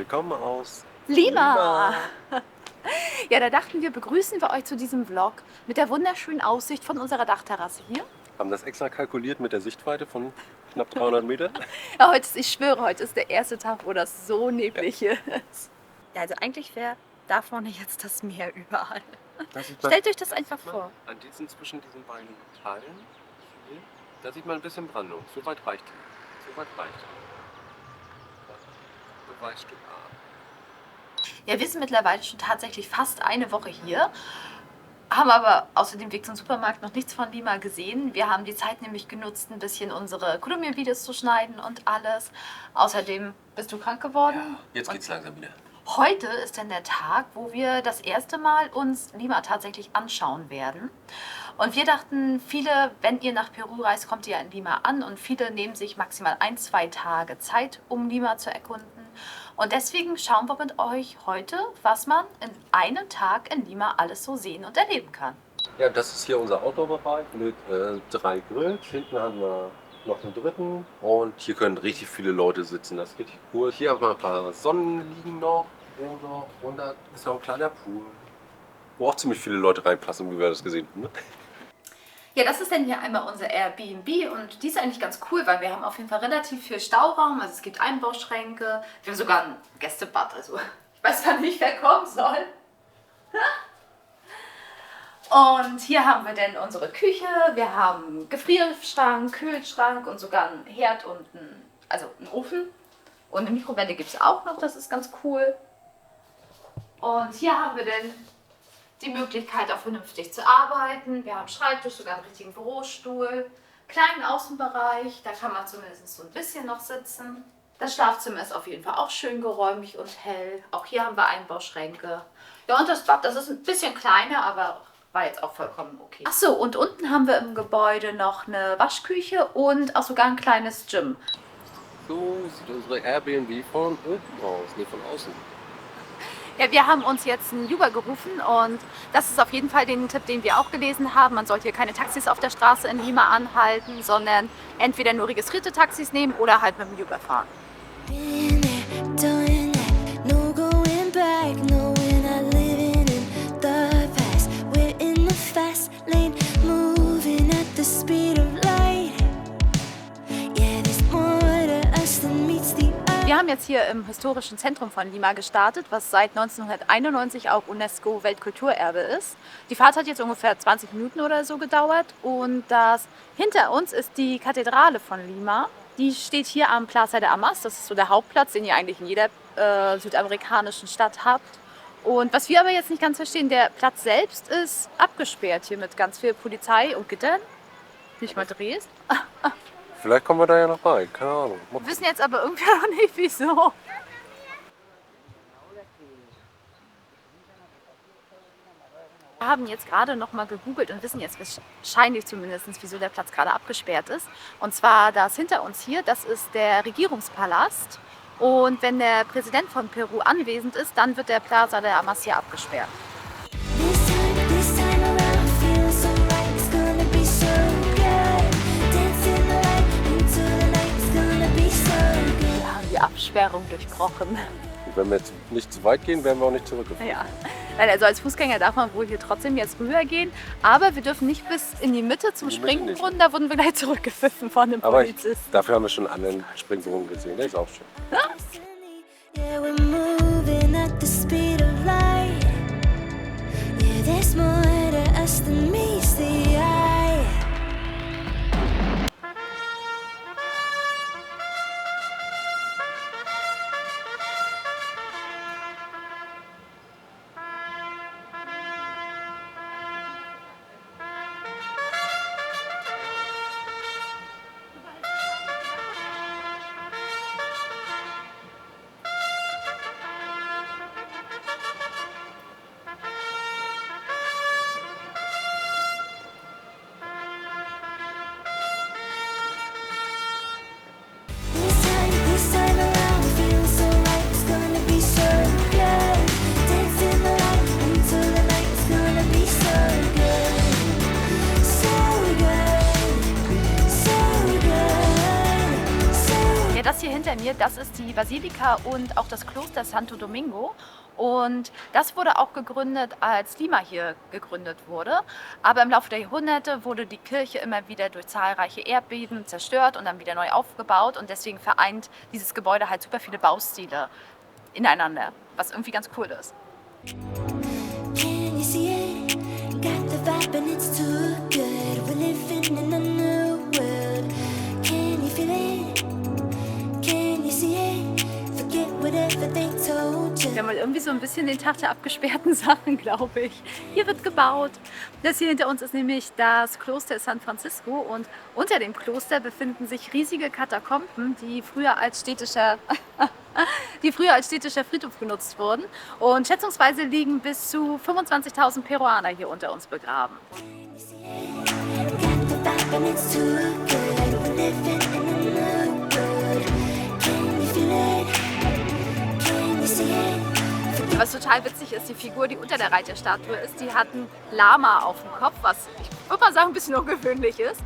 Willkommen aus Lima! Lima. Ja, da dachten wir, begrüßen wir euch zu diesem Vlog mit der wunderschönen Aussicht von unserer Dachterrasse hier. Haben das extra kalkuliert mit der Sichtweite von knapp 300 Metern. Ja, ich schwöre, heute ist der erste Tag, wo das so neblig ist. Ja, also eigentlich wäre da vorne jetzt das Meer überall. Stellt euch das einfach vor. An diesen zwischen diesen beiden Teilen, hier, da sieht man ein bisschen Brandung. So weit reicht. So weit reicht. Beweisstück A. Ja, wir sind mittlerweile schon tatsächlich fast eine Woche hier, haben aber außer dem Weg zum Supermarkt noch nichts von Lima gesehen. Wir haben die Zeit nämlich genutzt, ein bisschen unsere Kolumbien-Videos zu schneiden und alles. Außerdem bist du krank geworden. Jetzt geht's langsam wieder. Heute ist dann der Tag, wo wir das erste Mal uns Lima tatsächlich anschauen werden. Und wir dachten, viele, wenn ihr nach Peru reist, kommt ihr in Lima an und viele nehmen sich maximal 1-2 Tage Zeit, um Lima zu erkunden. Und deswegen schauen wir mit euch heute, was man in einem Tag in Lima alles so sehen und erleben kann. Ja, das ist hier unser Outdoor-Bereich mit 3 Grills. Hinten haben wir noch einen dritten und hier können richtig viele Leute sitzen. Das ist richtig cool. Hier haben wir ein paar Sonnen liegen noch. Und da ist noch ein kleiner Pool, wo auch ziemlich viele Leute reinpassen, wie wir das gesehen haben. Ne? Ja, das ist dann hier einmal unser Airbnb und die ist eigentlich ganz cool, weil wir haben auf jeden Fall relativ viel Stauraum. Also es gibt Einbauschränke, wir haben sogar ein Gästebad, also ich weiß gar nicht, wer kommen soll. Und hier haben wir dann unsere Küche, wir haben Gefrierschrank, Kühlschrank und sogar einen Herd und einen Ofen. Und eine Mikrowelle gibt es auch noch, das ist ganz cool. Und hier haben wir dann die Möglichkeit, auch vernünftig zu arbeiten. Wir haben Schreibtisch, sogar einen richtigen Bürostuhl, kleinen Außenbereich, da kann man zumindest so ein bisschen noch sitzen. Das Schlafzimmer ist auf jeden Fall auch schön geräumig und hell. Auch hier haben wir Einbauschränke. Ja, und das Bad, das ist ein bisschen kleiner, aber war jetzt auch vollkommen okay. Achso, und unten haben wir im Gebäude noch eine Waschküche und auch sogar ein kleines Gym. So sieht unsere Airbnb von oben aus, nicht von außen. Ja, wir haben uns jetzt ein Uber gerufen und das ist auf jeden Fall den Tipp, den wir auch gelesen haben. Man sollte hier keine Taxis auf der Straße in Lima anhalten, sondern entweder nur registrierte Taxis nehmen oder halt mit dem Uber fahren. Been there, done that, no going back, no, we're not living in the past. We're in the fast lane, moving at the speed of light. Yeah, there's more to us than meets the eye. Wir haben jetzt hier im historischen Zentrum von Lima gestartet, was seit 1991 auch UNESCO-Weltkulturerbe ist. Die Fahrt hat jetzt ungefähr 20 Minuten oder so gedauert und das hinter uns ist die Kathedrale von Lima. Die steht hier am Plaza de Armas, das ist so der Hauptplatz, den ihr eigentlich in jeder südamerikanischen Stadt habt. Und was wir aber jetzt nicht ganz verstehen, der Platz selbst ist abgesperrt hier mit ganz viel Polizei und Gittern. Nicht mal drehst. Vielleicht kommen wir da ja noch rein, keine Ahnung. Wir wissen jetzt aber irgendwie noch nicht, wieso. Wir haben jetzt gerade noch mal gegoogelt und wissen jetzt wahrscheinlich zumindest, wieso der Platz gerade abgesperrt ist. Und zwar das hinter uns hier, das ist der Regierungspalast. Und wenn der Präsident von Peru anwesend ist, dann wird der Plaza de Armas hier abgesperrt. This time around, feels so right, it's gonna be so good. Dancing the light into the night, it's gonna be so good. Wir haben die Absperrung durchbruchen. Wenn wir jetzt nicht zu weit gehen, werden wir auch nicht zurückgefahren. Ja. Nein, also als Fußgänger darf man wohl hier trotzdem jetzt rübergehen, aber wir dürfen nicht bis in die Mitte zum In die Mitte nicht. Springbrunnen, da wurden wir gleich zurückgepfiffen von einem Aber Polizisten. dafür haben wir schon einen anderen Springbrunnen gesehen, der ist auch schön. Yeah, we're moving at the speed of light. Yeah, there's more to us than meets the eye. hinter mir, das ist die Basilika und auch das Kloster Santo Domingo. Und das wurde auch gegründet, als Lima hier gegründet wurde. Aber im Laufe der Jahrhunderte wurde die Kirche immer wieder durch zahlreiche Erdbeben zerstört und dann wieder neu aufgebaut. Und deswegen vereint dieses Gebäude halt super viele Baustile ineinander, was irgendwie ganz cool ist. Can you see it? Got the vibe and it's too good. We're living in a new world. Can you feel it? Can you see it? Forget whatever they told you. Wir haben irgendwie so ein bisschen den Tag der abgesperrten Sachen, glaube ich. Hier wird gebaut. Das hier hinter uns ist nämlich das Kloster San Francisco und unter dem Kloster befinden sich riesige Katakomben, die früher als städtischer Friedhof genutzt wurden. Und schätzungsweise liegen bis zu 25.000 Peruaner hier unter uns begraben. Can you see it? Got the vibe and it's too good. We're living in a new world. Can you feel it? Can you see it? Was total witzig ist, die Figur, die unter der Reiterstatue ist, die hat ein Lama auf dem Kopf, was ich würde mal sagen ein bisschen ungewöhnlich ist.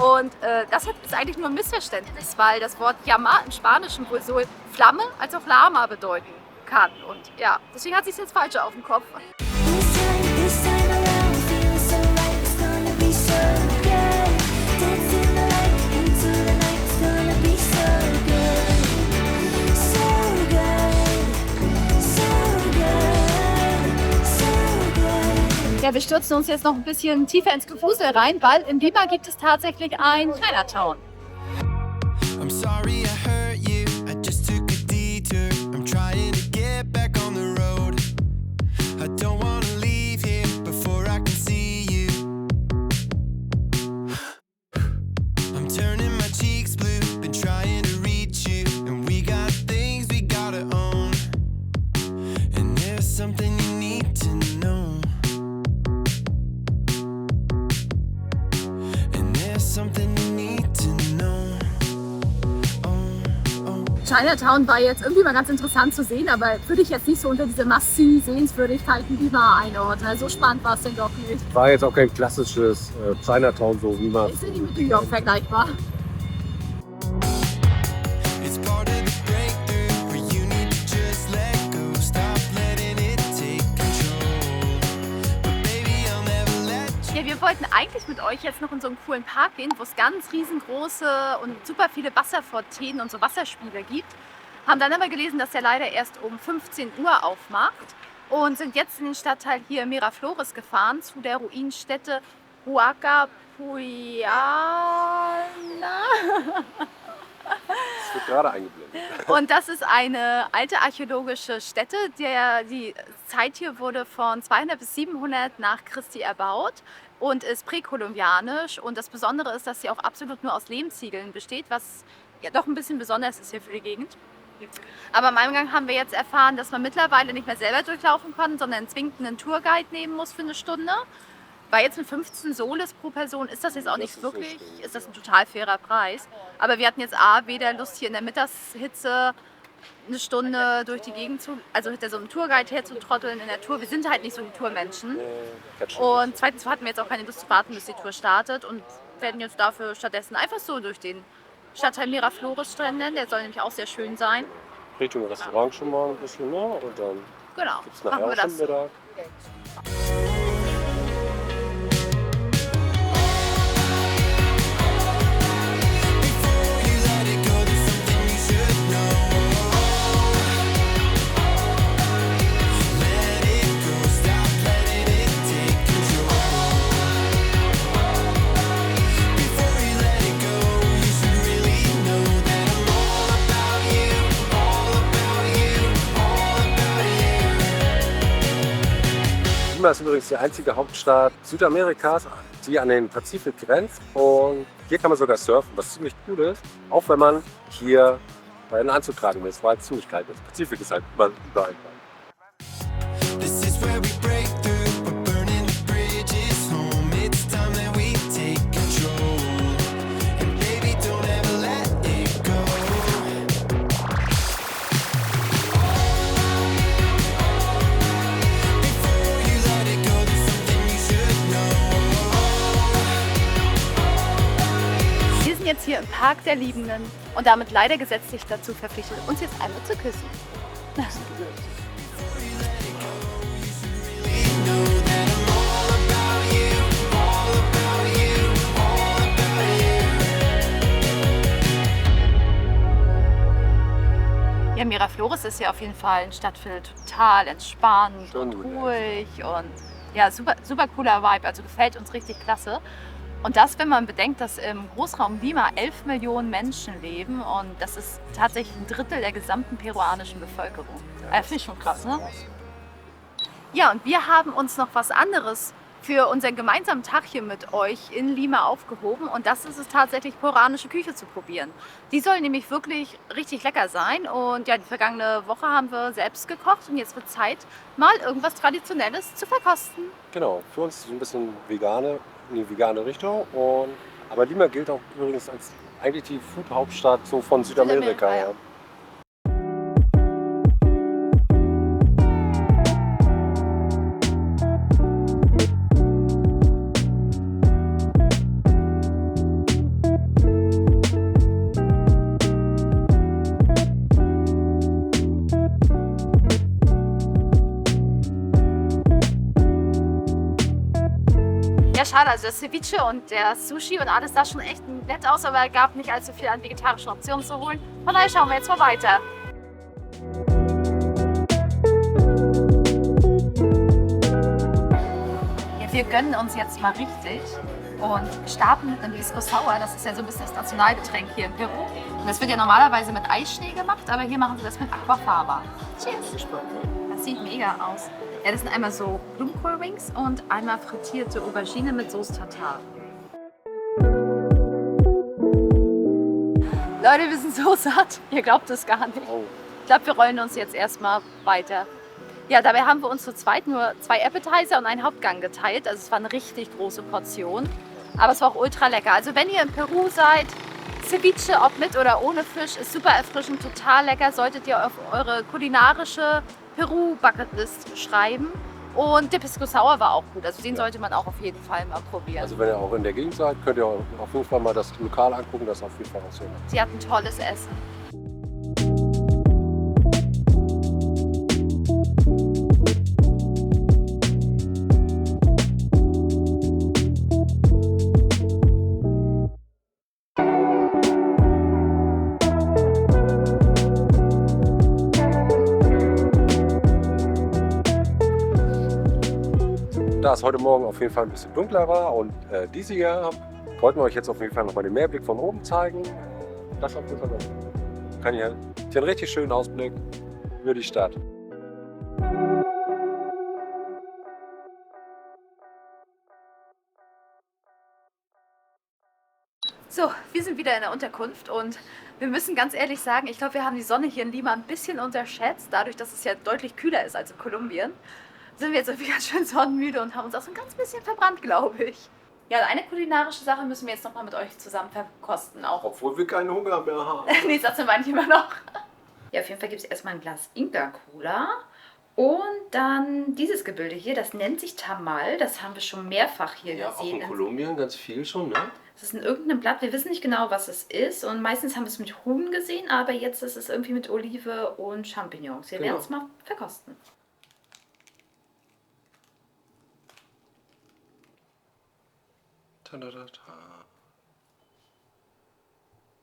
Und das ist eigentlich nur ein Missverständnis, weil das Wort Llama im Spanischen wohl sowohl Flamme als auch Lama bedeuten kann. Und ja, deswegen hat sie es jetzt falsch auf dem Kopf. This time around, feeling so right. It's gonna be so good. Dancing the light into the night. It's gonna be so good. So good. So good. So good. Ja, wir stürzen uns jetzt noch ein bisschen tiefer ins Gewusel rein, weil in Lima gibt es tatsächlich ein Chinatown. I'm sorry I hurt you. I just took a detour. I'm trying to get back on the road. I don't wanna leave here before I can see you. I'm turning my cheeks blue. Been trying to reach you. And we got things we gotta own. And there's something you need to know. And there's something you need to know. Chinatown war jetzt irgendwie mal ganz interessant zu sehen, aber würde ich jetzt nicht so unter diese Must-See-Sehenswürdigkeiten Lima einordnen. So spannend war es denn doch nicht. War jetzt auch kein klassisches Chinatown, so wie man. Ist ja nicht mit New York vergleichbar. It's part of the breakthrough where you need to just let go. Stop letting it take control. But baby, I'll never let you. Ja, wir wollten eigentlich mit euch jetzt noch in so einen coolen Park gehen, wo es ganz riesengroße und super viele Wasserfontänen und so Wasserspiele gibt. Haben dann aber gelesen, dass der leider erst um 15 Uhr aufmacht und sind jetzt in den Stadtteil hier Miraflores gefahren, zu der Ruinenstätte Huacapuyana. Das wird gerade eingeblendet. Und das ist eine alte archäologische Stätte. Die Zeit hier wurde von 200 bis 700 nach Christi erbaut und ist präkolumbianisch. Und das Besondere ist, dass sie auch absolut nur aus Lehmziegeln besteht, was ja doch ein bisschen besonders ist hier für die Gegend. Aber im Eingang haben wir jetzt erfahren, dass man mittlerweile nicht mehr selber durchlaufen kann, sondern zwingend einen Tourguide nehmen muss für eine Stunde. Weil jetzt mit 15 Soles pro Person ist das jetzt auch nicht wirklich, ist das ein total fairer Preis. Aber wir hatten jetzt weder Lust hier in der Mittagshitze eine Stunde durch die Gegend also hinter so einem Tourguide herzutrotteln in der Tour. Wir sind halt nicht so die Tourmenschen. Und zweitens hatten wir jetzt auch keine Lust zu warten, bis die Tour startet und werden jetzt dafür stattdessen einfach so durch den Stadtteil Miraflores schlendern. Der soll nämlich auch sehr schön sein. Richtung Restaurant schon mal ein bisschen, ne? Und dann Genau, gibt es machen nachher wir auch schon das. Mittag. Before you let it go, there's something you should know. Let it go, stop letting it take control. Before you let it go, you should really know that I'm all about you, all about you, all about you. Lima ist übrigens die einzige Hauptstadt Südamerikas, die an den Pazifik grenzt. Und hier kann man sogar surfen, was ziemlich cool ist. Auch wenn man hier einen Anzug tragen will, weil es ziemlich kalt ist. Pazifik ist halt überall kalt. This is where we break through, we're burning the bridges home. It's time that we take control. And baby, don't ever let it go. Before you let it go, there's something you should know. Wir sind jetzt hier im Tag der Liebenden und damit leider gesetzlich dazu verpflichtet, uns jetzt einmal zu küssen. Ja, Miraflores ist ja auf jeden Fall ein Stadtviertel, total entspannt Schön und relaxed. ruhig und ja, super, super cooler Vibe, also gefällt uns richtig klasse. Und das, wenn man bedenkt, dass im Großraum Lima 11 Millionen Menschen leben und das ist tatsächlich ein Drittel der gesamten peruanischen Bevölkerung. Finde ich schon krass, ne? Ja, und wir haben uns noch was anderes für unseren gemeinsamen Tag hier mit euch in Lima aufgehoben und das ist es tatsächlich, peruanische Küche zu probieren. Die soll nämlich wirklich richtig lecker sein und ja, die vergangene Woche haben wir selbst gekocht und jetzt wird Zeit, mal irgendwas Traditionelles zu verkosten. Genau, für uns so ein bisschen in die vegane Richtung. Aber Lima gilt auch übrigens als eigentlich die Food-Hauptstadt so von Südamerika. Südamerika, ja. Ja, schade, also das Ceviche und der Sushi und alles sah schon echt nett aus, aber es gab nicht allzu viel an vegetarischen Optionen zu holen. Von daher schauen wir jetzt mal weiter. Ja, wir gönnen uns jetzt mal richtig und starten mit einem Pisco Sour. Das ist ja so ein bisschen das Nationalgetränk hier in Peru. Und das wird ja normalerweise mit Eisschnee gemacht, aber hier machen sie das mit Aquafaba. Cheers! Das sieht mega aus. Ja, das sind einmal so Blumenkohl-Wings und einmal frittierte Aubergine mit Sauce Tartar. Leute, wir sind so satt. Ihr glaubt es gar nicht. Oh. Ich glaube, wir rollen uns jetzt erstmal weiter. Ja, dabei haben wir uns zu zweit nur 2 Appetizer und einen Hauptgang geteilt. Also es war eine richtig große Portion. Aber es war auch ultra lecker. Also wenn ihr in Peru seid, Ceviche, ob mit oder ohne Fisch, ist super erfrischend, total lecker. Solltet ihr auf eure kulinarische Peru-Bucketlist schreiben. Und der Pisco Sour war auch gut. Also den sollte man auch auf jeden Fall mal probieren. Also wenn ihr auch in der Gegend seid, könnt ihr auf jeden Fall mal das Lokal angucken, das ist auf jeden Fall auch so. Sie hatten tolles Essen. Da es heute Morgen auf jeden Fall ein bisschen dunkler war und diesiger, wollten wir euch jetzt auf jeden Fall nochmal den Meerblick von oben zeigen. Das auf jeden Fall kann hier einen richtig schönen Ausblick über die Stadt. So, wir sind wieder in der Unterkunft und wir müssen ganz ehrlich sagen, ich glaube, wir haben die Sonne hier in Lima ein bisschen unterschätzt. Dadurch, dass es ja deutlich kühler ist als in Kolumbien, sind wir jetzt irgendwie ganz schön sonnenmüde und haben uns auch so ein ganz bisschen verbrannt, glaube ich. Ja, eine kulinarische Sache müssen wir jetzt nochmal mit euch zusammen verkosten auch. Obwohl wir keinen Hunger mehr haben. Nee, das meine ich immer noch. Ja, auf jeden Fall gibt es erstmal ein Glas Inca-Cola. Und dann dieses Gebilde hier, das nennt sich Tamal. Das haben wir schon mehrfach hier Ja, auch gesehen. in Kolumbien ganz viel schon, ne? Es ist in irgendeinem Blatt, wir wissen nicht genau, was es ist. Und meistens haben wir es mit Huhn gesehen, aber jetzt ist es irgendwie mit Olive und Champignons. Wir Genau. werden es mal verkosten. Ta-da-da-da.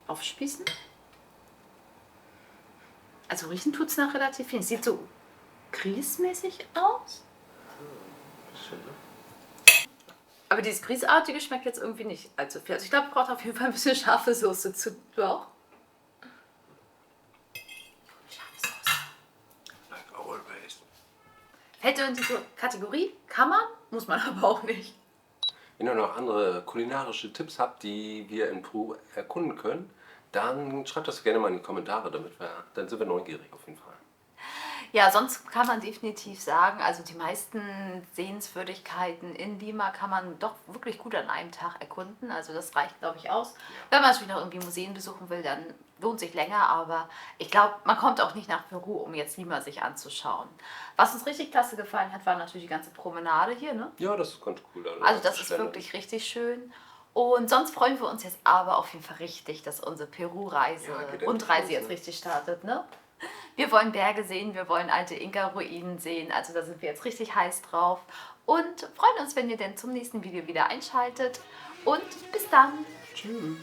Aufspießen. Also riechen tut es nach relativ viel. Es sieht so grießmäßig aus. Aber dieses Grießartige schmeckt jetzt irgendwie nicht allzu viel. Also ich glaube, ich brauche auf jeden Fall ein bisschen scharfe Soße zu. Du auch? Scharfe Soße. Like always. Fällt in diese Kategorie? Kann man, muss man aber auch nicht. Wenn ihr noch andere kulinarische Tipps habt, die wir in Peru erkunden können, dann schreibt das gerne mal in die Kommentare, dann sind wir neugierig auf jeden Fall. Ja, sonst kann man definitiv sagen, also die meisten Sehenswürdigkeiten in Lima kann man doch wirklich gut an einem Tag erkunden. Also das reicht, glaube ich, aus. Wenn man natürlich noch irgendwie Museen besuchen will, dann lohnt sich länger. Aber ich glaube, man kommt auch nicht nach Peru, um jetzt Lima sich anzuschauen. Was uns richtig klasse gefallen hat, war natürlich die ganze Promenade hier, ne? Ja, das ist ganz cool. Also das ist wirklich richtig schön. Und sonst freuen wir uns jetzt aber auf jeden Fall richtig, dass unsere Peru-Reise, Ja, geht Rundreise endlich jetzt los, ne? richtig startet, ne? Wir wollen Berge sehen, wir wollen alte Inka-Ruinen sehen, also da sind wir jetzt richtig heiß drauf. Und freuen uns, wenn ihr dann zum nächsten Video wieder einschaltet. Und bis dann! Tschüss.